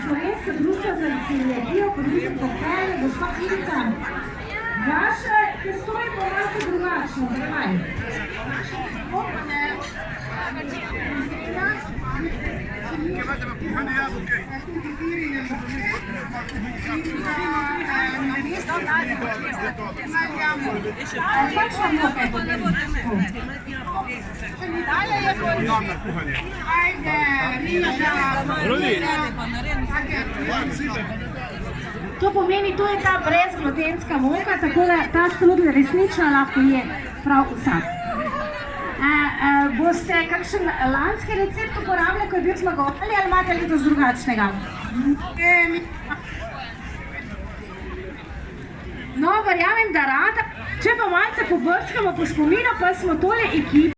Slovensko društvo za celiakijo pod vidom pokreje, gospa Ivica. Vaša testo je po malce drugačno, zakaj? Kakšna moka je potem? To pomeni, to je ta brezglutenska moka, tako da ta strudel resnično lahko je prav vsak. Boste kakšen lanski recept uporabljali, ko je bil zmagovalni, ali imate letos drugačnega? No, verjamem, da rada. Če pa malce pobrskamo po spominu, pa smo tole ekipo.